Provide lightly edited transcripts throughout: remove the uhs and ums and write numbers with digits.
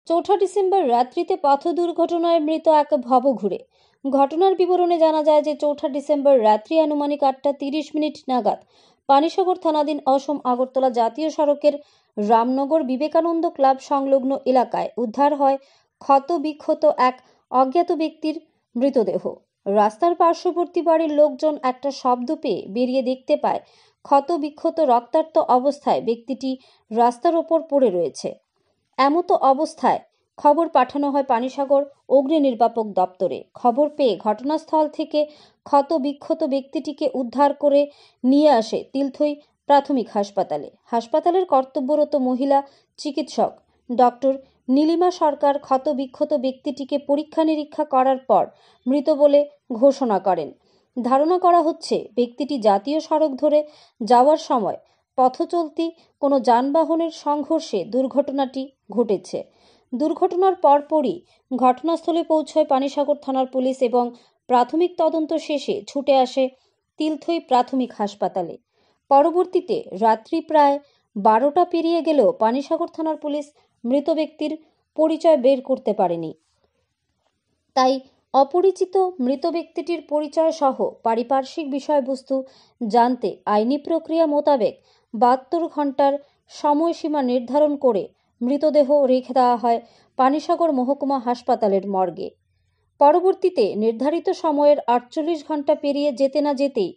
চৌঠা ডিসেম্বর রাত্রিতে পথ দুর্ঘটনায় মৃত এক ভবঘুরে। ঘটনার বিবরণে জানা যায় যে চৌঠা ডিসেম্বর রাত্রি আনুমানিক 8:30 নাগাদ পানিসাগর থানাধীন অসম আগরতলা জাতীয় সড়কের রামনগর বিবেকানন্দ ক্লাব সংলগ্ন এলাকায় উদ্ধার হয় ক্ষত বিক্ষত এক অজ্ঞাত ব্যক্তির মৃতদেহ। রাস্তার পার্শ্ববর্তী বাড়ির লোকজন একটা শব্দ পেয়ে বেরিয়ে দেখতে পায় ক্ষত বিক্ষত রক্তাক্ত অবস্থায় ব্যক্তিটি রাস্তার ওপর পড়ে রয়েছে। এমতো অবস্থায় খবর পাঠানো হয় পানিসাগর অগ্নি নির্বাপক দপ্তরে। খবর পেয়ে ঘটনাস্থল থেকে ক্ষত বিক্ষত ব্যক্তিটিকে উদ্ধার করে নিয়ে আসে তিলথই প্রাথমিক হাসপাতালে। হাসপাতালের কর্তব্যরত মহিলা চিকিৎসক ডক্টর নীলিমা সরকার ক্ষত বিক্ষত ব্যক্তিটিকে পরীক্ষা নিরীক্ষা করার পর মৃত বলে ঘোষণা করেন। ধারণা করা হচ্ছে ব্যক্তিটি জাতীয় সড়ক ধরে যাওয়ার সময় পথচলতি কোনো যানবাহনের সংঘর্ষে দুর্ঘটনাটি ঘটেছে। দুর্ঘটনার পরপরই ঘটনাস্থলে পৌঁছয় পানিসাগর থানার পুলিশ এবং প্রাথমিক তদন্ত শেষে ছুটে আসে তিলথই প্রাথমিক হাসপাতালে। পরবর্তীতে রাত্রি প্রায় 12টা পেরিয়ে গেলেও পানিসাগর থানার পুলিশ মৃত ব্যক্তির পরিচয় বের করতে পারেনি। তাই অপরিচিত মৃত ব্যক্তিটির পরিচয় সহ পারিপার্শ্বিক বিষয়বস্তু জানতে আইনি প্রক্রিয়া মোতাবেক 72 ঘন্টার সময়সীমা নির্ধারণ করে মৃতদেহ রেখে দেওয়া হয় পানিসাগর মহকুমা হাসপাতালের মর্গে। পরবর্তীতে নির্ধারিত সময়ের 48 ঘন্টা পেরিয়ে যেতে না যেতেই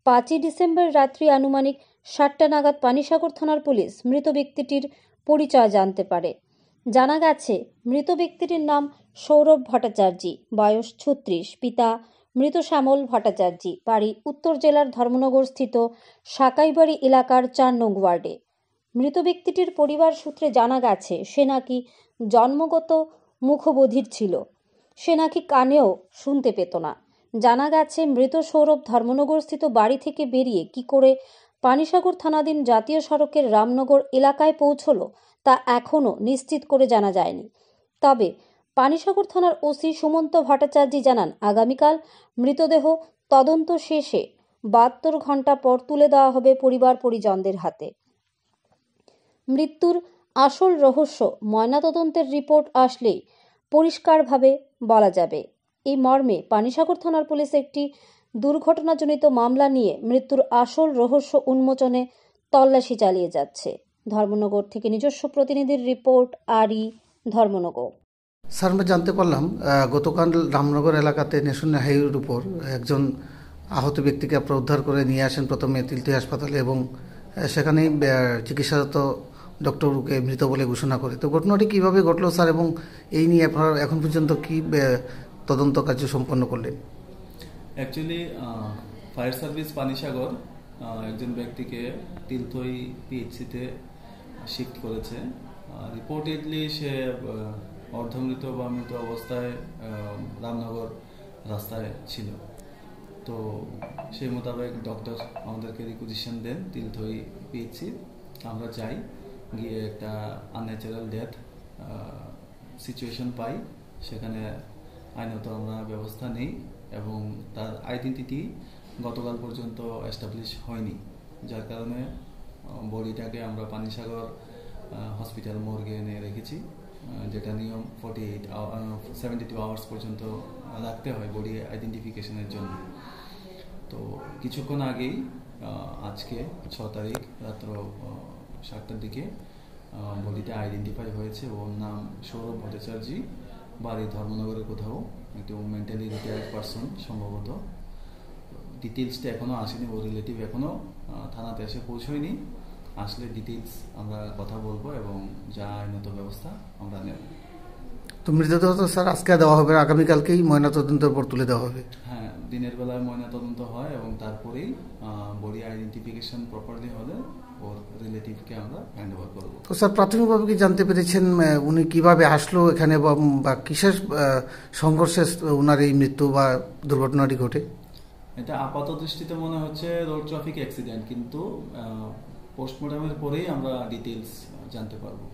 5 ডিসেম্বর রাত্রি আনুমানিক 7টা নাগাদ পানিসাগর থানার পুলিশ মৃত ব্যক্তিটির পরিচয় জানতে পারে। জানা গেছে মৃত ব্যক্তিটির নাম সৌরভ ভট্টাচার্য, বয়স 36, পিতা মৃত শ্যামল ভট্টাচার্য, বাড়ি উত্তর জেলার ধর্মনগর স্থিত সাকাইবাড়ি এলাকার 4 নং ওয়ার্ডে। মৃত ব্যক্তিটির পরিবার সূত্রে জানা গেছে সে নাকি জন্মগত মুখবধির ছিল। সে নাকি কানেও শুনতে পেত না। জানা গেছে মৃত সৌরভ ধর্মনগর স্থিত বাড়ি থেকে বেরিয়ে কি করে পানিসাগর থানাধীন জাতীয় সড়কের রামনগর এলাকায় পৌঁছলো তা এখনও নিশ্চিত করে জানা যায়নি। তবে পানিসাগর থানার ওসি সুমন্ত ভট্টাচার্য জানান আগামীকাল মৃতদেহ তদন্ত শেষে 72 ঘন্টা পর তুলে দেওয়া হবে পরিবার পরিজনদের হাতে। মৃত্যুর আসল রহস্য ময়নাতদন্তের রিপোর্ট আসলেই পরিষ্কারভাবে বলা যাবে। এই মর্মে পানিসাগর থানার পুলিশ একটি দুর্ঘটনাজনিত মামলা নিয়ে মৃত্যুর আসল রহস্য উন্মোচনে তল্লাশি চালিয়ে যাচ্ছে। ধর্মনগর থেকে নিজস্ব প্রতিনিধির রিপোর্ট, আরই, ধর্মনগর। স্যার, আমরা জানতে পারলাম গতকাল রামনগর এলাকাতে ন্যাশনাল হাইওয়ের উপর একজন আহত ব্যক্তিকে আপনারা উদ্ধার করে নিয়ে আসেন প্রথমে তিলথই হাসপাতালে এবং সেখানেই চিকিৎসারত ডক্টরকে মৃত বলে ঘোষণা করে। তো ঘটনাটি কীভাবে ঘটলো স্যার, এবং এই নিয়ে আপনারা এখন পর্যন্ত কী তদন্ত কার্য সম্পন্ন করলেন? অ্যাকচুয়ালি ফায়ার সার্ভিস পানিসাগর একজন ব্যক্তিকে তিলথই পিএইচসিতে শিফট করেছে। রিপোর্টেডলি সে অর্ধমৃত বা মৃত অবস্থায় রামনগর রাস্তায় ছিল। তো সেই মোতাবেক ডক্টর আমাদেরকে রিকুইজিশন দেন তিলথই পিএইচসি। আমরা যাই, গিয়ে একটা আনন্যাচারাল ডেথ সিচুয়েশন পাই। সেখানে আইনত আমরা ব্যবস্থা নেই এবং তার আইডেন্টিটি গতকাল পর্যন্ত এস্টাবলিশ হয়নি, যার কারণে বডিটাকে আমরা পানিসাগর হসপিটাল মর্গে এনে রেখেছি, যেটা নিয়ম 72 আওয়ার্স পর্যন্ত রাখতে হয় বডি আইডেন্টিফিকেশনের জন্য। তো কিছুক্ষণ আগেই আজকে 6 তারিখ রাত্র 7টার দিকে বডিটা আইডেন্টিফাই হয়েছে। ওর নাম সৌরভ ভট্টাচার্য, বাড়ি ধর্মনগরের কোথাও, একটু মেন্টালি রিটায়ার্ড পারসন সম্ভবত। ডিটেলসটা এখনও আসেনি, ওর রিলেটিভ এখনও থানাতে এসে পৌঁছয়নি। আসলে ডিটেলস আমরা কথা বলবো এবং যা আইনত ব্যবস্থা আমরা নেব। তো মৃতদেহ তো স্যার আজকে দেওয়া হবে, আগামীকালকেই ময়নাতদন্তের পর তুলে দেওয়া হবে? হ্যাঁ, দিনের বেলায় ময়নাতদন্ত হয় এবং তারপরেই বডি আইডেন্টিফিকেশন প্রপারলি হলে ওর রিলেটিভকে আমরা হ্যান্ড ওভার করবো। তো স্যার, প্রাথমিকভাবে কি জানতে পেরেছেন উনি কিভাবে আসলো এখানে বা কিসের সংঘর্ষে ওনার এই মৃত্যু বা দুর্ঘটনাটি ঘটে? এটা আপাত দৃষ্টিতে মনে হচ্ছে রোড ট্রাফিক অ্যাক্সিডেন্ট, কিন্তু পোস্টমর্টমের পরেই আমরা ডিটেলস জানতে পারবো।